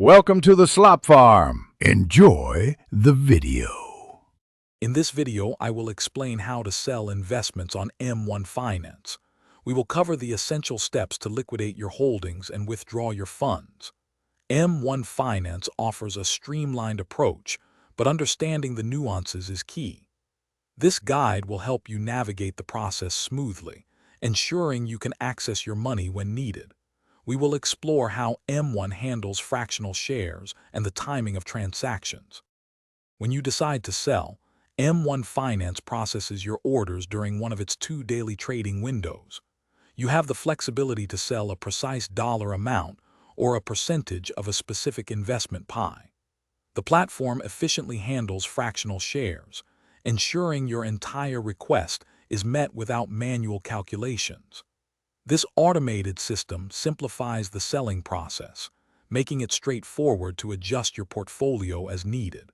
Welcome to the Slop Farm. Enjoy the video. In this video, I will explain how to sell investments on M1 Finance. We will cover the essential steps to liquidate your holdings and withdraw your funds. M1 Finance offers a streamlined approach, but understanding the nuances is key. This guide will help you navigate the process smoothly, ensuring you can access your money when needed. We will explore how M1 handles fractional shares and the timing of transactions. When you decide to sell, M1 Finance processes your orders during one of its 2 daily trading windows. You have the flexibility to sell a precise dollar amount or a percentage of a specific investment pie. The platform efficiently handles fractional shares, ensuring your entire request is met without manual calculations. This automated system simplifies the selling process, making it straightforward to adjust your portfolio as needed.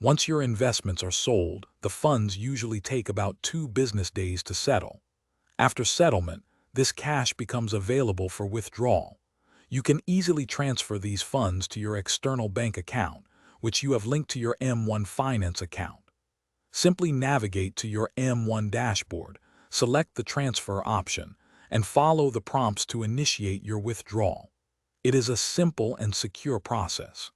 Once your investments are sold, the funds usually take about 2 business days to settle. After settlement, this cash becomes available for withdrawal. You can easily transfer these funds to your external bank account, which you have linked to your M1 Finance account. Simply navigate to your M1 dashboard, select the transfer option, and follow the prompts to initiate your withdrawal. It is a simple and secure process.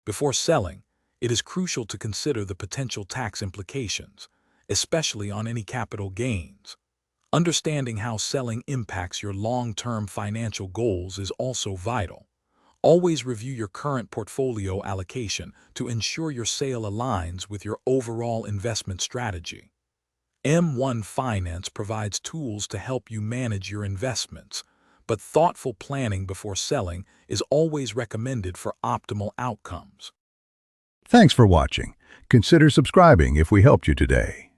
Before selling, it is crucial to consider the potential tax implications, especially on any capital gains. Understanding how selling impacts your long-term financial goals is also vital. Always review your current portfolio allocation to ensure your sale aligns with your overall investment strategy. M1 Finance provides tools to help you manage your investments, but thoughtful planning before selling is always recommended for optimal outcomes. Thanks for watching. Consider subscribing if we helped you today.